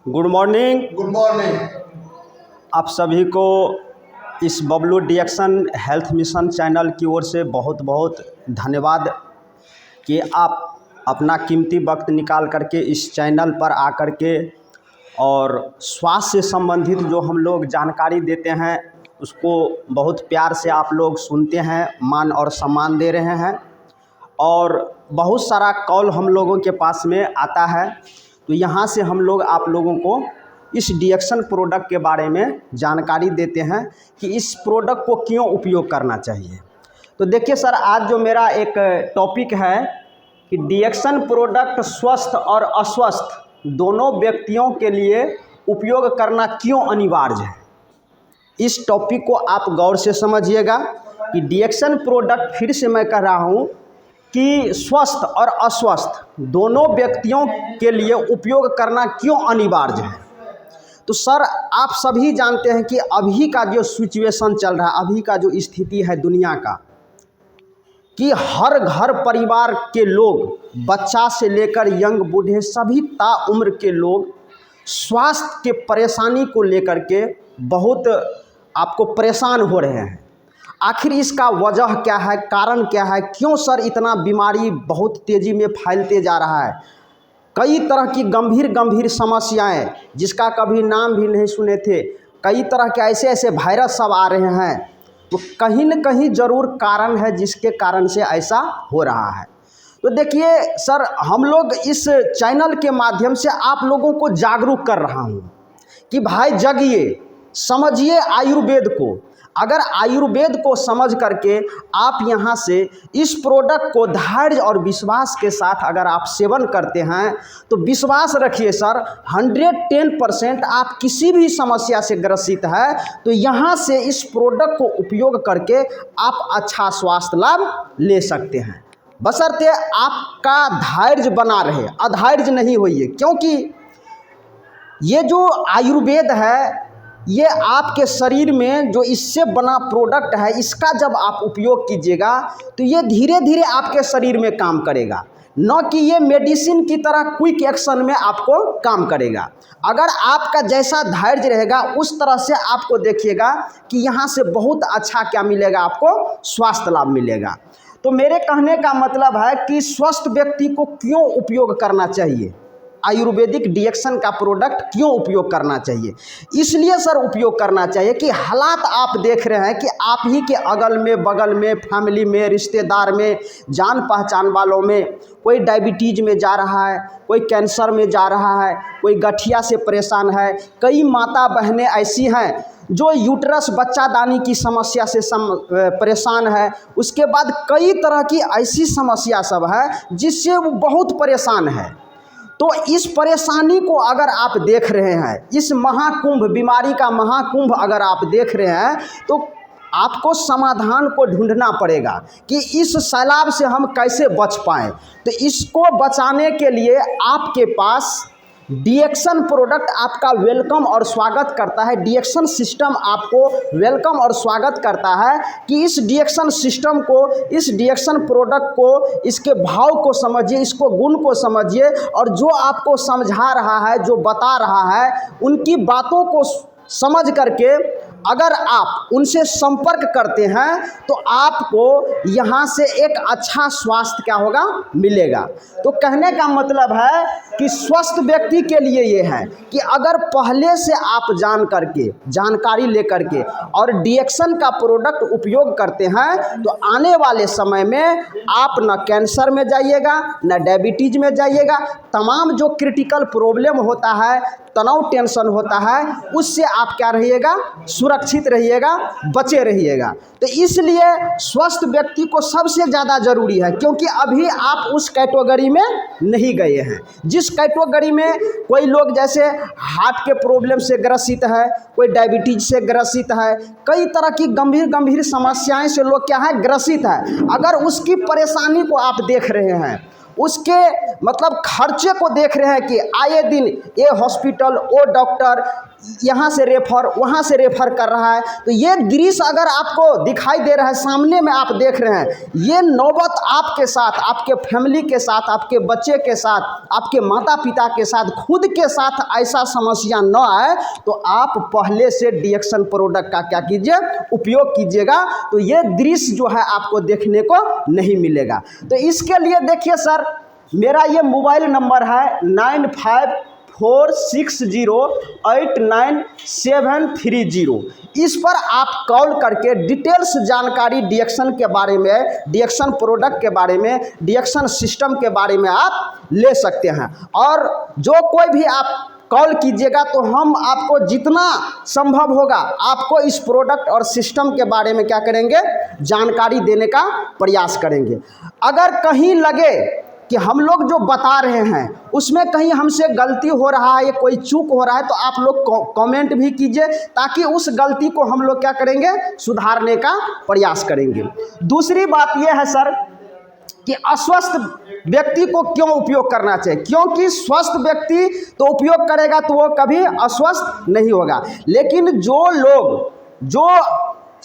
Good morning. Good morning. आप सभी को इस बबलू डिएक्शन हेल्थ मिशन चैनल की ओर से बहुत बहुत धन्यवाद कि आप अपना कीमती वक्त निकाल करके इस चैनल पर आकर के और स्वास्थ्य से संबंधित जो हम लोग जानकारी देते हैं उसको बहुत प्यार से आप लोग सुनते हैं, मान और सम्मान दे रहे हैं। और बहुत सारा कॉल हम लोगों के पास में आता है, तो यहाँ से हम लोग आप लोगों को इस डिएक्शन प्रोडक्ट के बारे में जानकारी देते हैं कि इस प्रोडक्ट को क्यों उपयोग करना चाहिए। तो देखिए सर, आज जो मेरा एक टॉपिक है कि डिएक्शन प्रोडक्ट स्वस्थ और अस्वस्थ दोनों व्यक्तियों के लिए उपयोग करना क्यों अनिवार्य है। इस टॉपिक को आप गौर से समझिएगा कि डिएक्शन प्रोडक्ट, फिर से मैं कह रहा हूँ कि स्वस्थ और अस्वस्थ दोनों व्यक्तियों के लिए उपयोग करना क्यों अनिवार्य है। तो सर, आप सभी जानते हैं कि अभी का जो सिचुएशन चल रहा है, अभी का जो स्थिति है दुनिया का, कि हर घर परिवार के लोग, बच्चा से लेकर यंग बूढ़े, सभी ताउम्र के लोग स्वास्थ्य के परेशानी को लेकर के बहुत आपको परेशान हो रहे हैं। आखिर इसका वजह क्या है, कारण क्या है, क्यों सर इतना बीमारी बहुत तेज़ी में फैलते जा रहा है। कई तरह की गंभीर समस्याएं जिसका कभी नाम भी नहीं सुने थे, कई तरह के ऐसे वायरस सब आ रहे हैं। तो कहीं न कहीं ज़रूर कारण है जिसके कारण से ऐसा हो रहा है। तो देखिए सर, हम लोग इस चैनल के माध्यम से आप लोगों को जागरूक कर रहा हूँ कि भाई जगिए, समझिए आयुर्वेद को। अगर आयुर्वेद को समझ करके आप यहाँ से इस प्रोडक्ट को धैर्य और विश्वास के साथ अगर आप सेवन करते हैं तो विश्वास रखिए सर, 110% आप किसी भी समस्या से ग्रसित है तो यहाँ से इस प्रोडक्ट को उपयोग करके आप अच्छा स्वास्थ्य लाभ ले सकते हैं, बशर्ते आपका धैर्य बना रहे, अधैर्य नहीं होइए। क्योंकि ये जो आयुर्वेद है, ये आपके शरीर में जो इससे बना प्रोडक्ट है, इसका जब आप उपयोग कीजिएगा तो ये धीरे धीरे आपके शरीर में काम करेगा, न कि ये मेडिसिन की तरह क्विक एक्शन में आपको काम करेगा। अगर आपका जैसा धैर्य रहेगा उस तरह से आपको देखिएगा कि यहाँ से बहुत अच्छा क्या मिलेगा, आपको स्वास्थ्य लाभ मिलेगा। तो मेरे कहने का मतलब है कि स्वस्थ व्यक्ति को क्यों उपयोग करना चाहिए, आयुर्वेदिक डिएक्शन का प्रोडक्ट क्यों उपयोग करना चाहिए। इसलिए सर उपयोग करना चाहिए कि हालात आप देख रहे हैं कि आप ही के अगल में, बगल में, फैमिली में, रिश्तेदार में, जान पहचान वालों में कोई डायबिटीज में जा रहा है, कोई कैंसर में जा रहा है, कोई गठिया से परेशान है। कई माता बहनें ऐसी हैं जो यूट्रस बच्चादानी की समस्या से परेशान है। उसके बाद कई तरह की ऐसी समस्या सब है जिससे वो बहुत परेशान है। तो इस परेशानी को अगर आप देख रहे हैं, इस महाकुंभ, बीमारी का महाकुंभ अगर आप देख रहे हैं, तो आपको समाधान को ढूंढना पड़ेगा कि इस सैलाब से हम कैसे बच पाएँ। तो इसको बचाने के लिए आपके पास डिएक्शन प्रोडक्ट आपका वेलकम और स्वागत करता है। डिएक्शन सिस्टम आपको वेलकम और स्वागत करता है कि इस डिएक्शन सिस्टम को, इस डिएक्शन प्रोडक्ट को, इसके भाव को समझिए, इसको गुण को समझिए, और जो आपको समझा रहा है, जो बता रहा है, उनकी बातों को समझ करके अगर आप उनसे संपर्क करते हैं तो आपको यहाँ से एक अच्छा स्वास्थ्य क्या होगा, मिलेगा। तो कहने का मतलब है कि स्वस्थ व्यक्ति के लिए ये है कि अगर पहले से आप जान करके, जानकारी लेकर के और डिएक्शन का प्रोडक्ट उपयोग करते हैं तो आने वाले समय में आप न कैंसर में जाइएगा, न डायबिटीज में जाइएगा। तमाम जो क्रिटिकल प्रॉब्लम होता है, तनाव, टेंशन होता है, उससे आप क्या रहिएगा, सुरक्षित रहिएगा, बचे रहिएगा। तो इसलिए स्वस्थ व्यक्ति को सबसे ज़्यादा ज़रूरी है, क्योंकि अभी आप उस कैटेगरी में नहीं गए हैं जिस कैटेगरी में कोई लोग जैसे हार्ट के प्रॉब्लम से ग्रसित है, कोई डायबिटीज से ग्रसित है, कई तरह की गंभीर समस्याएं से लोग क्या है, ग्रसित है। अगर उसकी परेशानी को आप देख रहे हैं, उसके मतलब खर्चे को देख रहे हैं कि आए दिन ये हॉस्पिटल, वो डॉक्टर, यहाँ से रेफर, वहाँ से रेफर कर रहा है। तो ये दृश्य अगर आपको दिखाई दे रहा है, सामने में आप देख रहे हैं, ये नौबत आपके साथ, आपके फैमिली के साथ, आपके बच्चे के साथ, आपके माता पिता के साथ, खुद के साथ ऐसा समस्या न आए, तो आप पहले से डिएक्शन प्रोडक्ट का क्या कीजिए, उपयोग कीजिएगा। तो ये दृश्य जो है आपको देखने को नहीं मिलेगा। तो इसके लिए देखिए सर, मेरा ये मोबाइल नंबर है 9546089730। इस पर आप कॉल करके डिटेल्स जानकारी डिएक्शन के बारे में, डिएक्शन प्रोडक्ट के बारे में, डिएक्शन सिस्टम के बारे में आप ले सकते हैं। और जो कोई भी आप कॉल कीजिएगा तो हम आपको जितना संभव होगा आपको इस प्रोडक्ट और सिस्टम के बारे में क्या करेंगे, जानकारी देने का प्रयास करेंगे। अगर कहीं लगे कि हम लोग जो बता रहे हैं उसमें कहीं हमसे गलती हो रहा है, कोई चूक हो रहा है, तो आप लोग कमेंट भी कीजिए, ताकि उस गलती को हम लोग क्या करेंगे, सुधारने का प्रयास करेंगे। दूसरी बात यह है सर कि अस्वस्थ व्यक्ति को क्यों उपयोग करना चाहिए, क्योंकि स्वस्थ व्यक्ति तो उपयोग करेगा तो वो कभी अस्वस्थ नहीं होगा। लेकिन जो लोग जो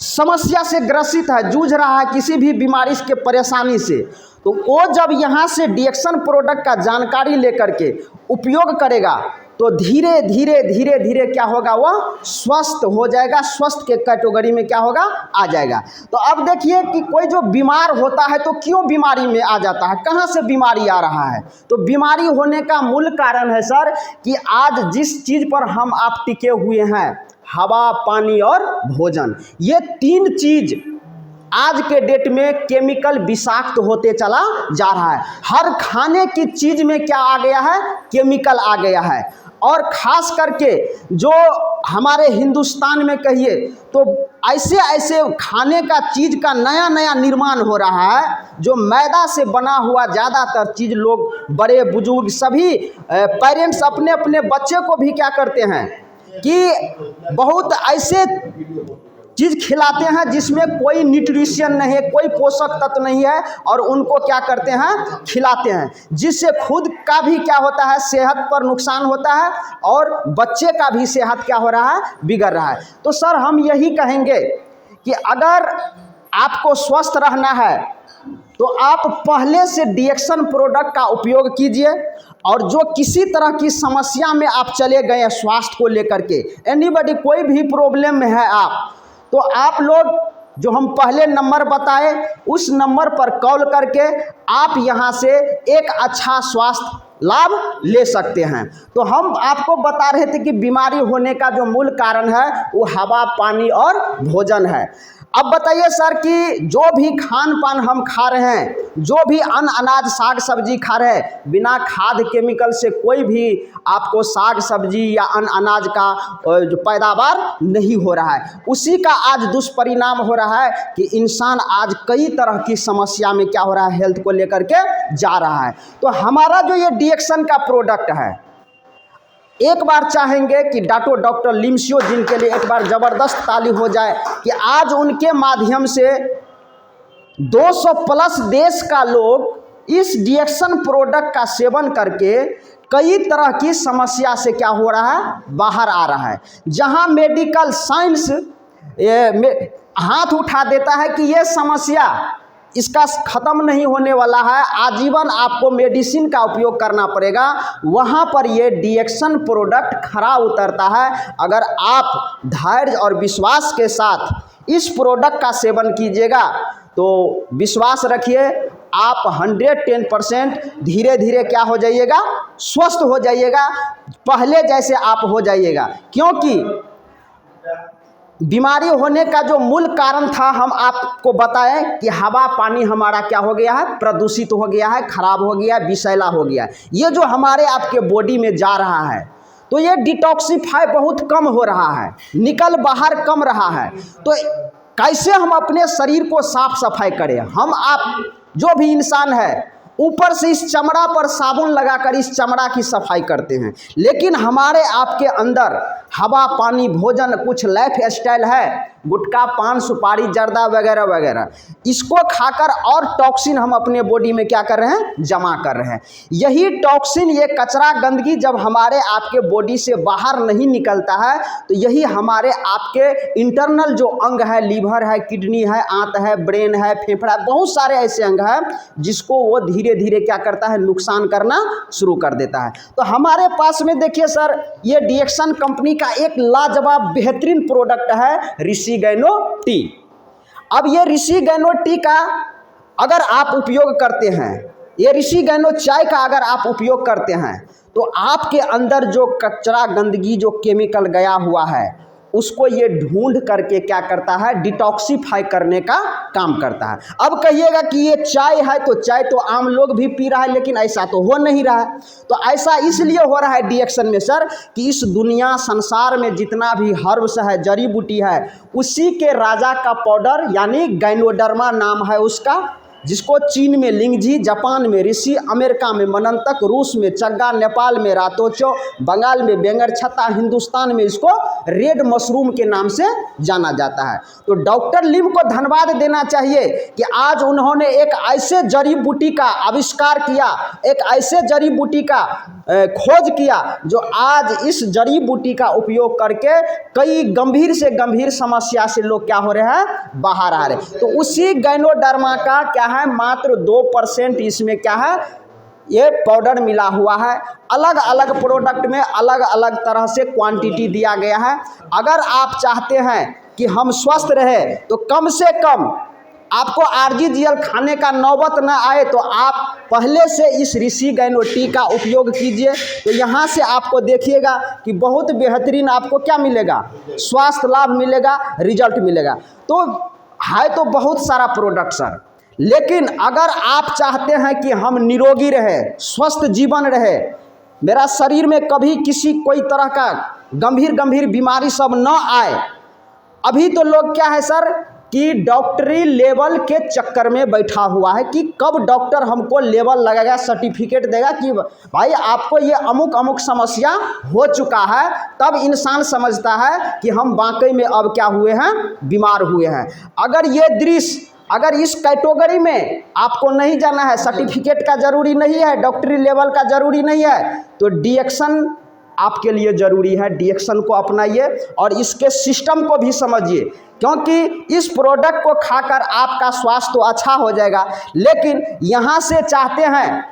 समस्या से ग्रसित है, जूझ रहा है किसी भी बीमारी के परेशानी से, तो वो जब यहाँ से डिएक्शन प्रोडक्ट का जानकारी लेकर के उपयोग करेगा तो धीरे धीरे धीरे धीरे क्या होगा, वह स्वस्थ हो जाएगा, स्वस्थ के कैटेगरी में क्या होगा, आ जाएगा। तो अब देखिए कि कोई जो बीमार होता है तो क्यों बीमारी में आ जाता है, कहाँ से बीमारी आ रहा है। तो बीमारी होने का मूल कारण है सर कि आज जिस चीज़ पर हम आप टिके हुए हैं, हवा, पानी और भोजन, ये तीन चीज़ आज के डेट में केमिकल विषाक्त होते चला जा रहा है। हर खाने की चीज़ में क्या आ गया है, केमिकल आ गया है। और ख़ास करके जो हमारे हिंदुस्तान में कहिए तो ऐसे ऐसे खाने का चीज़ का नया नया निर्माण हो रहा है, जो मैदा से बना हुआ ज़्यादातर चीज़ लोग, बड़े बुजुर्ग सभी पेरेंट्स अपने अपने बच्चे को भी क्या करते हैं कि बहुत ऐसे चीज़ खिलाते हैं जिसमें कोई न्यूट्रिशन नहीं है, कोई पोषक तत्व नहीं है, और उनको क्या करते हैं, खिलाते हैं, जिससे खुद का भी क्या होता है, सेहत पर नुकसान होता है और बच्चे का भी सेहत क्या हो रहा है, बिगड़ रहा है। तो सर हम यही कहेंगे कि अगर आपको स्वस्थ रहना है तो आप पहले से डिएक्शन प्रोडक्ट का उपयोग कीजिए। और जो किसी तरह की समस्या में आप चले गए स्वास्थ्य को लेकर के, एनीबॉडी कोई भी प्रॉब्लम में है आप, तो आप लोग जो हम पहले नंबर बताए उस नंबर पर कॉल करके आप यहां से एक अच्छा स्वास्थ्य लाभ ले सकते हैं। तो हम आपको बता रहे थे कि बीमारी होने का जो मूल कारण है वो हवा, पानी और भोजन है। अब बताइए सर कि जो भी खान पान हम खा रहे हैं, जो भी अन्न अनाज साग सब्जी खा रहे हैं, बिना खाद केमिकल से कोई भी आपको साग सब्जी या अन्न अनाज का जो पैदावार नहीं हो रहा है, उसी का आज दुष्परिणाम हो रहा है कि इंसान आज कई तरह की समस्या में क्या हो रहा है, हेल्थ को लेकर के जा रहा है। तो हमारा जो ये डिएक्शन का प्रोडक्ट है, एक बार चाहेंगे कि डॉक्टर लिमसियो जिनके लिए एक बार ज़बरदस्त ताली हो जाए कि आज उनके माध्यम से 200 प्लस देश का लोग इस डिएक्शन प्रोडक्ट का सेवन करके कई तरह की समस्या से क्या हो रहा है, बाहर आ रहा है। जहां मेडिकल साइंस हाथ उठा देता है कि ये समस्या इसका ख़त्म नहीं होने वाला है, आजीवन आपको मेडिसिन का उपयोग करना पड़ेगा, वहाँ पर ये डिएक्शन प्रोडक्ट खरा उतरता है। अगर आप धैर्य और विश्वास के साथ इस प्रोडक्ट का सेवन कीजिएगा तो विश्वास रखिए आप 110% धीरे धीरे क्या हो जाइएगा, स्वस्थ हो जाइएगा, पहले जैसे आप हो जाइएगा। क्योंकि बीमारी होने का जो मूल कारण था हम आपको बताएं कि हवा पानी हमारा क्या हो गया है, प्रदूषित हो गया है, खराब हो गया है, विषैला हो गया है। ये जो हमारे आपके बॉडी में जा रहा है तो ये डिटॉक्सिफाई बहुत कम हो रहा है, निकल बाहर कम रहा है। तो कैसे हम अपने शरीर को साफ सफाई करें, हम आप जो भी इंसान है ऊपर से इस चमड़ा पर साबुन लगाकर इस चमड़ा की सफाई करते हैं, लेकिन हमारे आपके अंदर हवा पानी भोजन कुछ लाइफ स्टाइल है गुटखा, पान, सुपारी, जर्दा वगैरह वगैरह, इसको खाकर और टॉक्सिन हम अपने बॉडी में क्या कर रहे हैं, जमा कर रहे हैं। यही टॉक्सिन, ये कचरा, गंदगी जब हमारे आपके बॉडी से बाहर नहीं निकलता है तो यही हमारे आपके इंटरनल जो अंग है, लीवर है, किडनी है, आंत है, ब्रेन है, फेफड़ा, बहुत सारे ऐसे अंग हैं जिसको वो धीरे धीरे क्या करता है, नुकसान करना शुरू कर देता है। तो हमारे पास में देखिए सर, ये डीएक्सन कंपनी का एक लाजवाब बेहतरीन प्रोडक्ट है ऋषि गैनो टी। अब ये ऋषि गैनो टी का अगर आप उपयोग करते हैं, ये ऋषि गैनो चाय का अगर आप उपयोग करते हैं तो आपके अंदर जो कचरा, गंदगी, जो केमिकल गया हुआ है उसको ये ढूंढ करके क्या करता है, डिटॉक्सिफाई करने का काम करता है। अब कहिएगा कि ये चाय है तो चाय तो आम लोग भी पी रहा है, लेकिन ऐसा तो हो नहीं रहा है। तो ऐसा इसलिए हो रहा है डीएक्सन में सर कि इस दुनिया संसार में जितना भी हर्ब्स है, जड़ी बूटी है, उसी के राजा का पाउडर यानी गैनोडर्मा नाम है उसका, जिसको चीन में लिंगजी, जापान में ऋषि, अमेरिका में मनंतक, रूस में चग्गा, नेपाल में रातोचो, बंगाल में बेंगर छत्ता, हिंदुस्तान में इसको रेड मशरूम के नाम से जाना जाता है। तो डॉक्टर लिम को धन्यवाद देना चाहिए कि आज उन्होंने एक ऐसे जड़ी बूटी का आविष्कार किया, एक ऐसे जड़ी बूटी का खोज किया जो आज इस जड़ी बूटी का उपयोग करके कई गंभीर से गंभीर समस्या से लोग क्या हो रहे हैं, बाहर आ रहे। तो उसी गैनोडर्मा का क्या है, मात्र 2% इसमें क्या है, ये पाउडर मिला हुआ है। अलग अलग प्रोडक्ट में अलग अलग तरह से क्वांटिटी दिया गया है। अगर आप चाहते हैं कि हम स्वस्थ रहे तो कम से कम आपको आरजीजीएल खाने का नौबत न आए तो आप पहले से इस ऋषि गैनो टी का उपयोग कीजिए। तो यहाँ से आपको देखिएगा कि बहुत बेहतरीन आपको क्या मिलेगा, स्वास्थ्य लाभ मिलेगा, रिजल्ट मिलेगा। तो है तो बहुत सारा प्रोडक्ट सर, लेकिन अगर आप चाहते हैं कि हम निरोगी रहे, स्वस्थ जीवन रहे, मेरा शरीर में कभी किसी कोई तरह का गंभीर बीमारी सब न आए। अभी तो लोग क्या है सर कि डॉक्टरी लेवल के चक्कर में बैठा हुआ है कि कब डॉक्टर हमको लेवल लगाएगा, सर्टिफिकेट देगा कि भाई आपको ये अमुक अमुक समस्या हो चुका है, तब इंसान समझता है कि हम वाकई में अब क्या हुए हैं, बीमार हुए हैं। अगर ये दृश्य, अगर इस कैटेगरी में आपको नहीं जाना है, सर्टिफिकेट का ज़रूरी नहीं है, डॉक्टरी लेवल का ज़रूरी नहीं है, तो डीएक्सन आपके लिए ज़रूरी है। डीएक्सन को अपनाइए और इसके सिस्टम को भी समझिए, क्योंकि इस प्रोडक्ट को खाकर आपका स्वास्थ्य तो अच्छा हो जाएगा, लेकिन यहाँ से चाहते हैं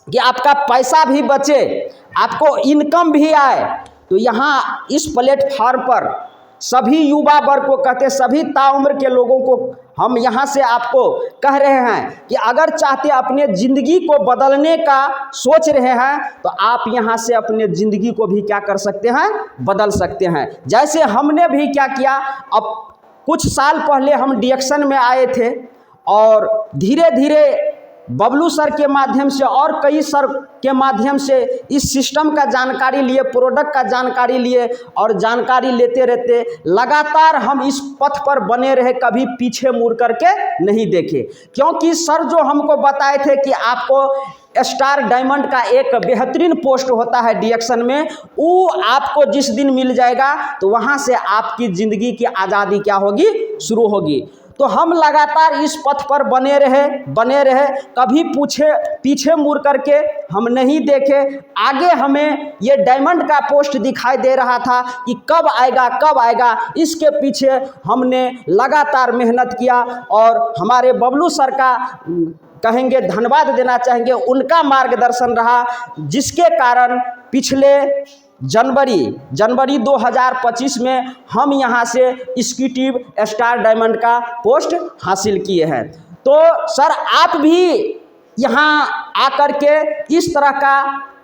कि आपका पैसा भी बचे, आपको इनकम भी आए। तो यहाँ इस प्लेटफार्म पर सभी युवा वर्ग को कहते, सभी ताउम्र के लोगों को हम यहाँ से आपको कह रहे हैं कि अगर चाहते अपने ज़िंदगी को बदलने का सोच रहे हैं तो आप यहाँ से अपने ज़िंदगी को भी क्या कर सकते हैं, बदल सकते हैं। जैसे हमने भी क्या किया, अब कुछ साल पहले हम डीएक्सन में आए थे और धीरे धीरे बबलू सर के माध्यम से और कई सर के माध्यम से इस सिस्टम का जानकारी लिए, प्रोडक्ट का जानकारी लिए और जानकारी लेते रहते लगातार हम इस पथ पर बने रहे, कभी पीछे मुड़ करके नहीं देखे। क्योंकि सर जो हमको बताए थे कि आपको स्टार डायमंड का एक बेहतरीन पोस्ट होता है डीएक्सन में, वो आपको जिस दिन मिल जाएगा तो वहाँ से आपकी ज़िंदगी की आज़ादी क्या होगी, शुरू होगी। तो हम लगातार इस पथ पर बने रहे, कभी पीछे मुड़ करके हम नहीं देखे। आगे हमें ये डायमंड का पोस्ट दिखाई दे रहा था कि कब आएगा, इसके पीछे हमने लगातार मेहनत किया और हमारे बबलू सर का कहेंगे, धन्यवाद देना चाहेंगे, उनका मार्गदर्शन रहा, जिसके कारण पिछले जनवरी 2025 में हम यहाँ से एग्जीक्यूटिव स्टार डायमंड का पोस्ट हासिल किए हैं। तो सर आप भी यहाँ आकर के इस तरह का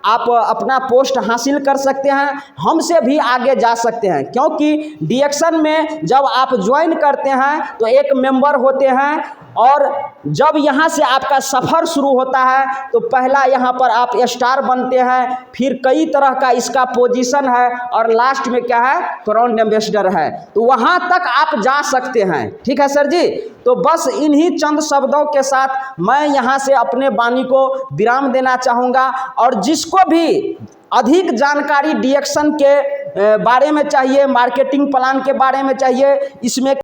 आप अपना पोस्ट हासिल कर सकते हैं, हमसे भी आगे जा सकते हैं। क्योंकि डीएक्सन में जब आप ज्वाइन करते हैं तो एक मेंबर होते हैं और जब यहाँ से आपका सफ़र शुरू होता है तो पहला यहाँ पर आप स्टार बनते हैं, फिर कई तरह का इसका पोजीशन है और लास्ट में क्या है, क्राउन एम्बेसडर है। तो वहाँ तक आप जा सकते हैं। ठीक है सर जी। तो बस इन्हीं चंद शब्दों के साथ मैं यहाँ से अपने वाणी को विराम देना चाहूँगा और जिसको जिसको भी अधिक जानकारी डिएक्शन के बारे में चाहिए, मार्केटिंग प्लान के बारे में चाहिए, इसमें